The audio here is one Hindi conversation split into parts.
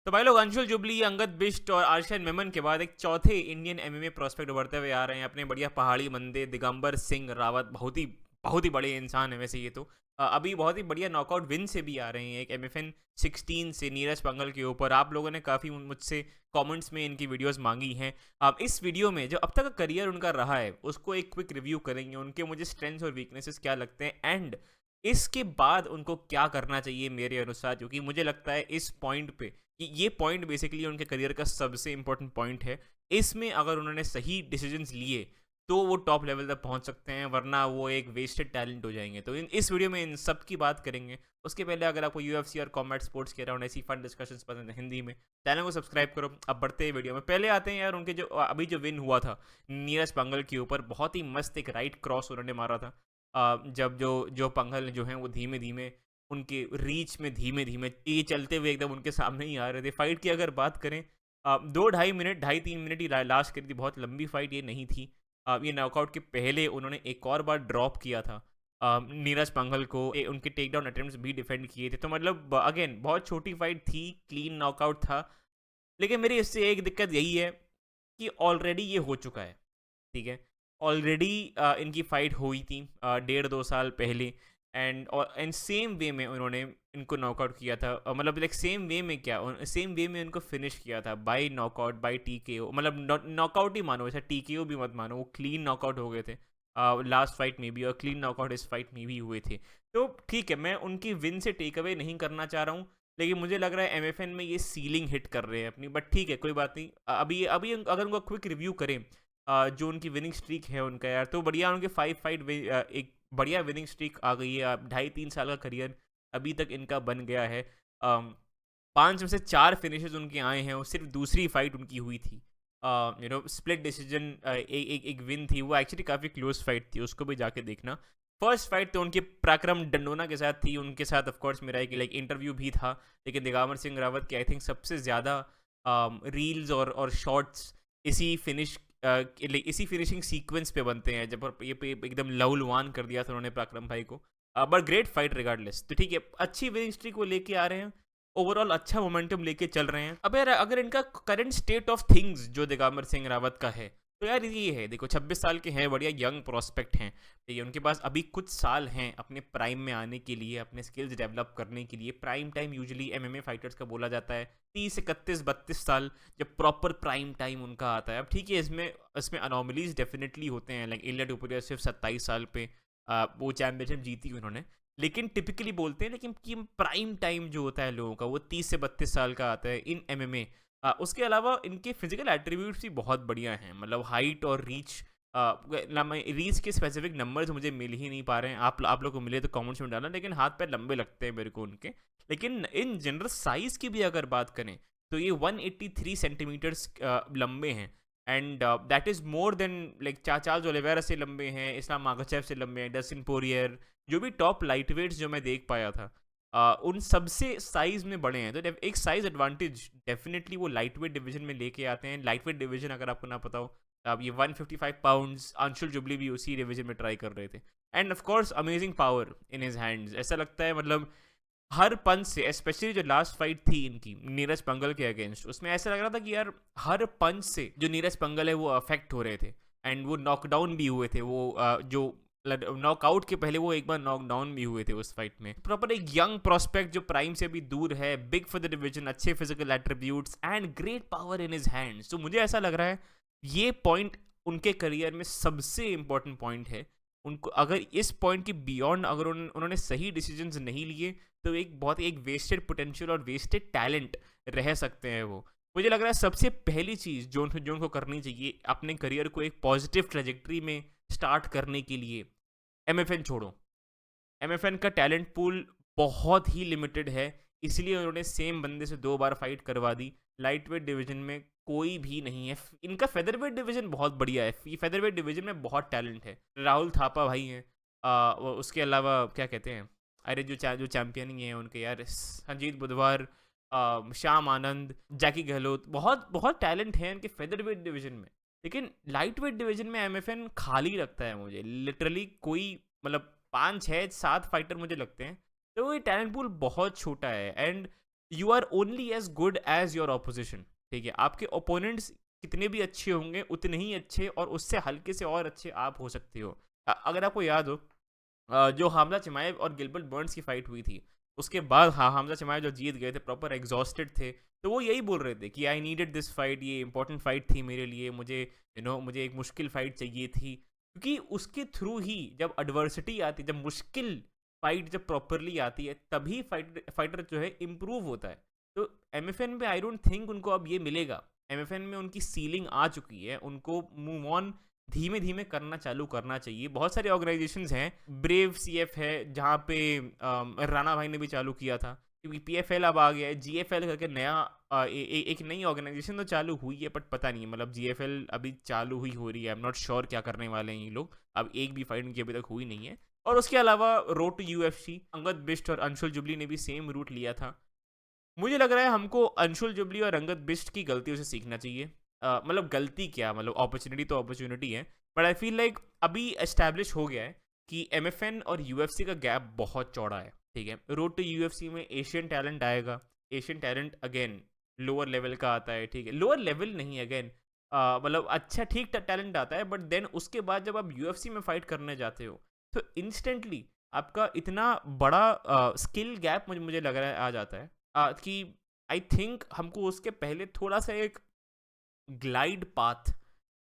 तो भाई लोग अंशुल जुबली, अंगद बिष्ट और आर्शन मेमन के बाद एक चौथे इंडियन एमएमए प्रोस्पेक्ट उभरते हुए आ रहे हैं अपने बढ़िया पहाड़ी बंदे दिगंबर सिंह रावत। बहुत ही बड़े इंसान है वैसे ये तो। अभी बहुत ही बढ़िया नॉकआउट विन से भी आ रहे हैं एक एमएफएन 16 से नीरज पंगल के ऊपर। आप लोगों ने काफ़ी मुझसे कमेंट्स में इनकी वीडियोस मांगी हैं। अब इस वीडियो में जो अब तक का करियर उनका रहा है उसको एक क्विक रिव्यू करेंगे, उनके मुझे स्ट्रेंथ्स और वीकनेसेस क्या लगते हैं एंड इसके बाद उनको क्या करना चाहिए मेरे अनुसार, क्योंकि मुझे लगता है इस पॉइंट पे ये पॉइंट बेसिकली उनके करियर का सबसे इंपॉर्टेंट पॉइंट है। इसमें अगर उन्होंने सही डिसीजंस लिए तो वो टॉप लेवल तक पहुंच सकते हैं, वरना वो एक वेस्टेड टैलेंट हो जाएंगे। तो इस वीडियो में इन सब की बात करेंगे। उसके पहले अगर आपको यूएफसी और कॉम्बैट स्पोर्ट्स के अराउंड ऐसी फन डिस्कशंस पसंद है हिंदी में, चैनल को सब्सक्राइब करो। अब बढ़ते हैं वीडियो में। पहले आते हैं यार उनके जो अभी जो विन हुआ था नीरज पंगल के ऊपर, बहुत ही मस्त एक राइट क्रॉस उन्होंने मारा था। जब जो जो पंगल जो हैं वो धीमे धीमे उनके रीच में धीमे धीमे ये चलते हुए एकदम उनके सामने ही आ रहे थे। फाइट की अगर बात करें, 2 ढाई मिनट 2.5-3 मिनट ही लास्ट करी थी, बहुत लंबी फाइट ये नहीं थी। ये नॉकआउट के पहले उन्होंने एक और बार ड्रॉप किया था नीरज पंघल को। उनके टेक डाउन अटेम्प्ट्स भी डिफेंड किए थे। तो मतलब अगेन बहुत छोटी फाइट थी, क्लीन नॉकआउट था। लेकिन मेरी इससे एक दिक्कत यही है कि ऑलरेडी ये हो चुका है, ठीक है। ऑलरेडी इनकी फाइट हुई थी 1.5-2 साल पहले एंड सेम वे में उन्होंने इनको नॉकआउट किया था। मतलब लाइक सेम वे में क्या, सेम वे में इनको फिनिश किया था बाय नॉकआउट, बाय टीकेओ। मतलब नॉकआउट ही मानो, ऐसा टीकेओ भी मत मानो, वो क्लीन नॉकआउट हो गए थे लास्ट फाइट में भी, और क्लीन नॉकआउट इस फाइट में भी हुए थे। तो ठीक है, मैं उनकी विन से टेक अवे नहीं करना चाह रहा हूँ, लेकिन मुझे लग रहा है एमएफएन में ये सीलिंग हिट कर रहे हैं अपनी। बट ठीक है, कोई बात नहीं। अभी अभी अगर उनका क्विक रिव्यू करें, जो उनकी विनिंग स्ट्रीक है उनका यार, तो बढ़िया उनके 5 फाइट एक बढ़िया विनिंग स्ट्रीक आ गई है। अब 2.5-3 साल का करियर अभी तक इनका बन गया है। 5 में से 4 फिनिशेस उनके आए हैं, और सिर्फ दूसरी फाइट उनकी हुई थी स्प्लिट डिसीजन। एक विन थी, वो एक्चुअली काफ़ी क्लोज फाइट थी, उसको भी जाके देखना। फर्स्ट फाइट तो उनके पराक्रम डंडोना के साथ थी। उनके साथ ऑफकोर्स मेरा एक लाइक इंटरव्यू भी था, लेकिन दिगंबर सिंह रावत के आई थिंक सबसे ज़्यादा रील्स और शॉर्ट्स इसी इसी फिनिशिंग सीक्वेंस पे बनते हैं, जब ये पे एकदम लहूलुहान कर दिया था उन्होंने पराक्रम भाई को। But great fight regardless. तो ठीक है, अच्छी विनिंग स्ट्रीक वो लेके आ रहे हैं, ओवरऑल अच्छा मोमेंटम लेके चल रहे हैं। अब यार अगर इनका करंट स्टेट ऑफ थिंग्स जो दिगंबर सिंह रावत का है, तो यार ये है, देखो 26 साल के हैं, बढ़िया यंग प्रोस्पेक्ट हैं, ठीक है। उनके पास अभी कुछ साल हैं अपने प्राइम में आने के लिए, अपने स्किल्स डेवलप करने के लिए। Prime time usually MMA fighters का बोला जाता है 30 31 32 साल, जब प्रॉपर प्राइम टाइम उनका आता है। अब ठीक है, इसमें इसमें अनोमलीज डेफिनेटली होते हैं, लाइक इलिया टुपुरिया सिर्फ 27 साल पे वो चैंपियनशिप जीती उन्होंने, लेकिन टिपिकली बोलते हैं लेकिन कि प्राइम टाइम जो होता है लोगों का वो 30 से 32 साल का आता है इन एमएमए। उसके अलावा इनके फिजिकल एट्रीब्यूट्स भी बहुत बढ़िया हैं, मतलब हाइट और रीच। रीच के स्पेसिफिक नंबर्स मुझे मिल ही नहीं पा रहे हैं, आप लोग को मिले तो कमेंट्स में डालना, लेकिन हाथ पैर लंबे लगते हैं मेरे को उनके। लेकिन इन जनरल साइज की भी अगर बात करें तो ये 183 सेंटीमीटर्स लंबे हैं, and that is more than like Charles Oliveira से लंबे हैं, इस्लाम मागाचेव से लंबे हैं, डस्टिन पोरियर, जो भी टॉप लाइट वेट्स जो मैं देख पाया था उन सबसे साइज में बड़े हैं। तो एक साइज एडवांटेज डेफिनेटली वो लाइट वेट डिवीजन में लेके आते हैं। लाइट वेट डिवीजन अगर आपको ना पता हो, अब ये 155 पाउंड्स, अंशुल जुबली भी उसी डिवीजन में ट्राई कर रहे थे। End of course amazing power in his hands. ऐसा लगता है मतलब हर पंच से, स्पेशली जो लास्ट फाइट थी इनकी नीरज पंगल के अगेंस्ट, उसमें ऐसा लग रहा था कि यार हर पंच से जो नीरज पंगल है वो अफेक्ट हो रहे थे, एंड वो नॉकडाउन भी हुए थे। वो जो नॉकआउट के पहले वो एक बार नॉकडाउन भी हुए थे उस फाइट में। प्रॉपर एक यंग प्रोस्पेक्ट जो प्राइम से भी दूर है, बिग फॉर द डिवीजन, अच्छे physical attributes and great power in his hands. तो मुझे ऐसा लग रहा है ये पॉइंट उनके करियर में सबसे इंपॉर्टेंट पॉइंट है। उनको अगर इस पॉइंट के बियॉन्ड अगर उन्होंने सही डिसीजंस नहीं लिए, तो एक बहुत एक वेस्टेड पोटेंशियल और वेस्टेड टैलेंट रह सकते हैं वो। मुझे लग रहा है सबसे पहली चीज़ जो उनको करनी चाहिए अपने करियर को एक पॉजिटिव ट्रेजेक्ट्री में स्टार्ट करने के लिए, एमएफएन छोड़ो। एमएफएन का टैलेंट पूल बहुत ही लिमिटेड है, इसलिए उन्होंने सेम बंदे से 2 बार फाइट करवा दी। लाइट वेट डिवीजन में कोई भी नहीं है। इनका फेदरवेट डिवीजन बहुत बढ़िया है, फेदरवेट डिवीजन में बहुत टैलेंट है। राहुल थापा भाई हैं, उसके अलावा क्या कहते हैं, अरे जो चैंपियन है उनके यार, संजीत बुधवार, श्याम आनंद, जैकी गहलोत, बहुत बहुत टैलेंट है इनके फेदरवेट डिवीजन में। लेकिन लाइट वेट डिवीजन में एमएफएन खाली रखता है मुझे लिटरली। कोई मतलब 5 6 7 फाइटर मुझे लगते हैं, तो ये टैलेंट पूल बहुत छोटा है। And you are only as good as your opposition. ठीक है, आपके ओपोनेंट्स कितने भी अच्छे होंगे उतने ही अच्छे और उससे हल्के से और अच्छे आप हो सकते हो। अगर आपको याद हो जो हामजा चिमाएव और गिलबर्ट बर्न्स की फाइट हुई थी, उसके बाद हाँ हामजा चिमाएव जो जीत गए थे, प्रॉपर एग्जॉस्टेड थे, तो वो यही बोल रहे थे कि आई नीडेड दिस फाइट, ये इंपॉर्टेंट फाइट थी मेरे लिए, मुझे मुझे एक मुश्किल फाइट चाहिए थी, क्योंकि उसके थ्रू ही जब एडवर्सिटी आती है, जब मुश्किल फाइट जब प्रॉपरली आती है, तभी फाइटर जो है इम्प्रूव होता है। तो एमएफएन में आई डोंट थिंक उनको अब ये मिलेगा। एमएफएन में उनकी सीलिंग आ चुकी है, उनको मूव ऑन धीमे धीमे करना चालू करना चाहिए। बहुत सारे ऑर्गेनाइजेशंस हैं, ब्रेव सीएफ है जहाँ पे राणा भाई ने भी चालू किया था, क्योंकि पीएफएल अब आ गया है, जीएफएल करके नया एक नई ऑर्गेनाइजेशन तो चालू हुई है, बट पता नहीं मतलब जीएफएल अभी चालू हुई हो रही है, आई एम नॉट श्योर क्या करने वाले हैं ये लोग। अब एक भी फाइट उनकी अभी तक हुई नहीं है। और उसके अलावा road to UFC, Angad Bisht और अंशुल जुबली ने भी सेम रूट लिया था। मुझे लग रहा है हमको अंशुल जुबली और अंगद बिष्ट की गलतियों से सीखना चाहिए। मतलब गलती क्या, मतलब अपॉर्चुनिटी तो अपॉर्चुनिटी है, बट आई फील लाइक अभी एस्टैब्लिश हो गया है कि एमएफएन और यूएफसी का गैप बहुत चौड़ा है। ठीक है, रोड टू यूएफसी में एशियन टैलेंट आएगा, Asian talent again lower level का आता है। ठीक है, लोअर लेवल नहीं अगेन, मतलब अच्छा ठीक टैलेंट आता है, बट देन उसके बाद जब आप यूएफसी में फाइट करने जाते हो तो इंस्टेंटली आपका इतना बड़ा स्किल गैप मुझे लग रहा है आ जाता है कि आई थिंक हमको उसके पहले थोड़ा सा एक ग्लाइड पाथ,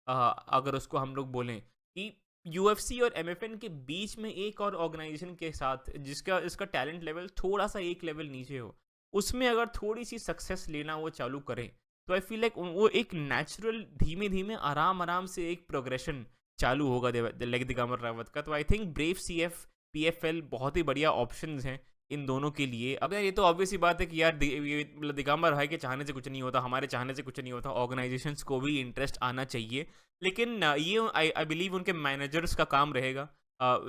अगर उसको हम लोग बोलें, कि यूएफसी और एमएफएन के बीच में एक और ऑर्गेनाइजेशन के साथ जिसका इसका टैलेंट लेवल थोड़ा सा एक लेवल नीचे हो, उसमें अगर थोड़ी सी सक्सेस लेना वो चालू करें, तो आई फील लाइक वो एक नेचुरल धीमे धीमे आराम आराम से एक प्रोग्रेशन चालू होगा लाइक दिगंबर रावत का। तो I think brave CF PFL बहुत ही बढ़िया ऑप्शंस हैं इन दोनों के लिए। अब यार ये तो ऑब्वियस ही बात है कि यार मतलब दिगंबर भाई के चाहने से कुछ नहीं होता, हमारे चाहने से कुछ नहीं होता, ऑर्गेनाइजेशंस को भी इंटरेस्ट आना चाहिए। लेकिन ये आई बिलीव उनके मैनेजर्स का काम रहेगा,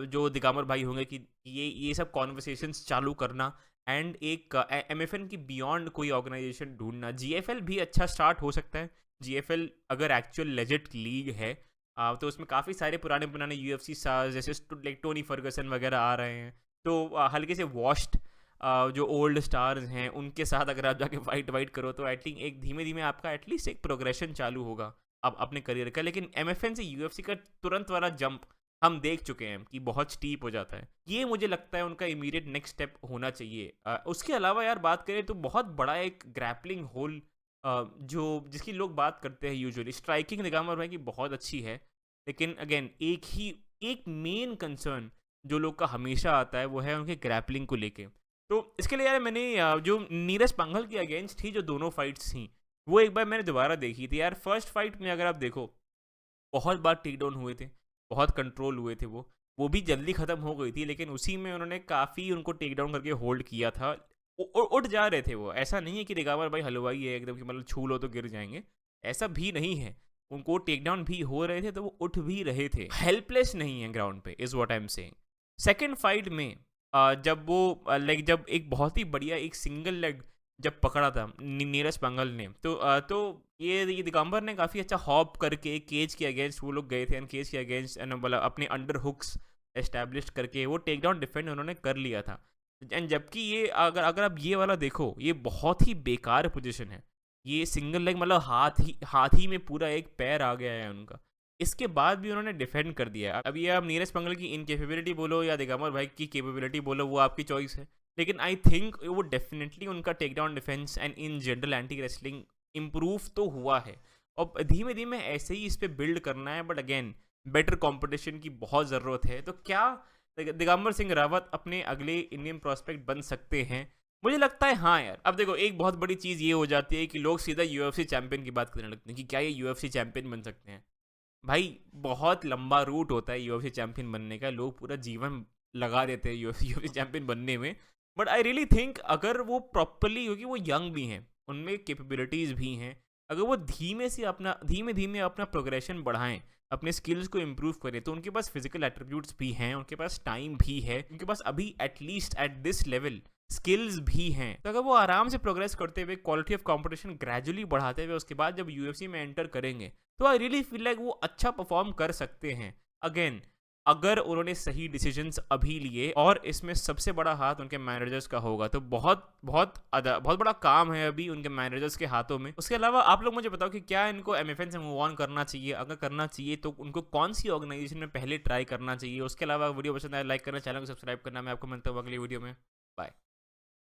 जो दिगंबर भाई होंगे, कि ये सब कॉन्वर्सेशंस चालू करना एंड एक एमएफएन की बियॉन्ड कोई ऑर्गेनाइजेशन ढूंढना। जीएफएल भी अच्छा स्टार्ट हो सकता है। जीएफएल अगर एक्चुअल लेजिट लीग है, तो उसमें काफ़ी सारे पुराने पुराने यूएफसी स्टार्स जैसे लाइक टोनी फर्गसन वगैरह आ रहे हैं, तो हल्के से वॉश्ड जो ओल्ड स्टार्स हैं उनके साथ अगर आप जाके फाइट वाइट करो, तो एटलीस्ट एक धीमे धीमे आपका एटलीस्ट एक प्रोग्रेशन चालू होगा अब अपने करियर का। लेकिन एमएफएन से यूएफसी का तुरंत वाला जंप हम देख चुके हैं कि बहुत स्टीप हो जाता है। ये मुझे लगता है उनका इमीडिएट नेक्स्ट स्टेप होना चाहिए। उसके अलावा यार बात करें तो बहुत बड़ा एक ग्रैपलिंग होल जो जिसकी लोग बात करते हैं यूजुअली, स्ट्राइकिंग दिगंबर भाई की बहुत अच्छी है, लेकिन अगेन एक मेन कंसर्न जो लोग का हमेशा आता है वो है उनके ग्रैपलिंग को लेके। तो इसके लिए यार मैंने जो नीरज पांघल की अगेंस्ट थी जो दोनों फाइट्स थी, वो एक बार मैंने दोबारा देखी थी यार। फर्स्ट फाइट में अगर आप देखो, बहुत बार टेक डाउन हुए थे, बहुत कंट्रोल हुए थे, वो भी जल्दी ख़त्म हो गई थी, लेकिन उसी में उन्होंने काफ़ी उनको टेक डाउन करके होल्ड किया था। उठ जा रहे थे वो, ऐसा नहीं है कि दिगंबर भाई हलवाई है एकदम कि मतलब छू लो तो गिर जाएंगे, ऐसा भी नहीं है। उनको टेक डाउन भी हो रहे थे तो वो उठ भी रहे थे, हेल्पलेस नहीं है ग्राउंड पे, is what I am saying. Second fight में जब वो लाइक जब एक बहुत ही बढ़िया एक सिंगल लेग जब पकड़ा था नीरज पांघल ने, तो ये दिगंबर ने काफ़ी अच्छा हॉप करके केज के अगेंस्ट वो लोग गए थे, एंड केज के अगेंस्ट मतलब अपने अंडर हुक्स एस्टैब्लिश करके वो टेक डाउन डिफेंड उन्होंने कर लिया था। एंड जबकि ये अगर अगर आप ये वाला देखो, ये बहुत ही बेकार पोजीशन है, ये सिंगल लेग मतलब हाथ ही में पूरा एक पैर आ गया है उनका, इसके बाद भी उन्होंने डिफेंड कर दिया। अब ये आप नीरज पांघल की इनकेपेबिलिटी बोलो या दिगंबर भाई की कैपेबिलिटी बोलो, वो आपकी चॉइस है, लेकिन आई थिंक वो डेफिनेटली उनका take down defence and in general anti wrestling improve तो हुआ है, और धीमे धीमे ऐसे ही इस पर बिल्ड करना है। बट अगेन बेटर कॉम्पिटिशन की बहुत ज़रूरत है। तो क्या दिगंबर सिंह रावत अपने अगले इंडियन प्रोस्पेक्ट बन सकते हैं? मुझे लगता है हाँ यार। अब देखो, एक बहुत बड़ी चीज़ ये हो जाती है कि लोग सीधा यूएफसी चैंपियन की बात करने लगते हैं कि क्या ये यूएफसी चैंपियन बन सकते हैं। भाई बहुत लंबा रूट होता है यूएफसी चैंपियन बनने का, लोग पूरा जीवन लगा देते हैं यूएफसी चैंपियन बनने में। बट आई रियली थिंक अगर वो प्रॉपरली, क्योंकि वो यंग भी हैं, उनमें कैपेबिलिटीज़ भी हैं, अगर वो धीमे धीमे अपना प्रोग्रेशन बढ़ाएं, अपने स्किल्स को इम्प्रूव करें, तो उनके पास फिजिकल एट्रीब्यूट्स भी हैं, उनके पास टाइम भी है, उनके पास अभी at least at this level skills भी हैं। तो अगर वो आराम से प्रोग्रेस करते हुए, क्वालिटी ऑफ कंपटीशन ग्रेजुअली बढ़ाते हुए, उसके बाद जब यूएफसी में एंटर करेंगे, तो आई रियली फील लाइक वो अच्छा परफॉर्म कर सकते हैं। अगेन अगर उन्होंने सही डिसीजंस अभी लिए, और इसमें सबसे बड़ा हाथ उनके मैनेजर्स का होगा। तो बहुत बड़ा काम है अभी उनके मैनेजर्स के हाथों में। उसके अलावा आप लोग मुझे बताओ कि क्या इनको एमएफएन से मूव ऑन करना चाहिए? अगर करना चाहिए तो उनको कौन सी ऑर्गेनाइजेशन में पहले ट्राई करना चाहिए? उसके अलावा वीडियो पसंद आए लाइक करना, चैनल को सब्सक्राइब करना। मैं आपको मिलता हूँ अगली वीडियो में। बाय।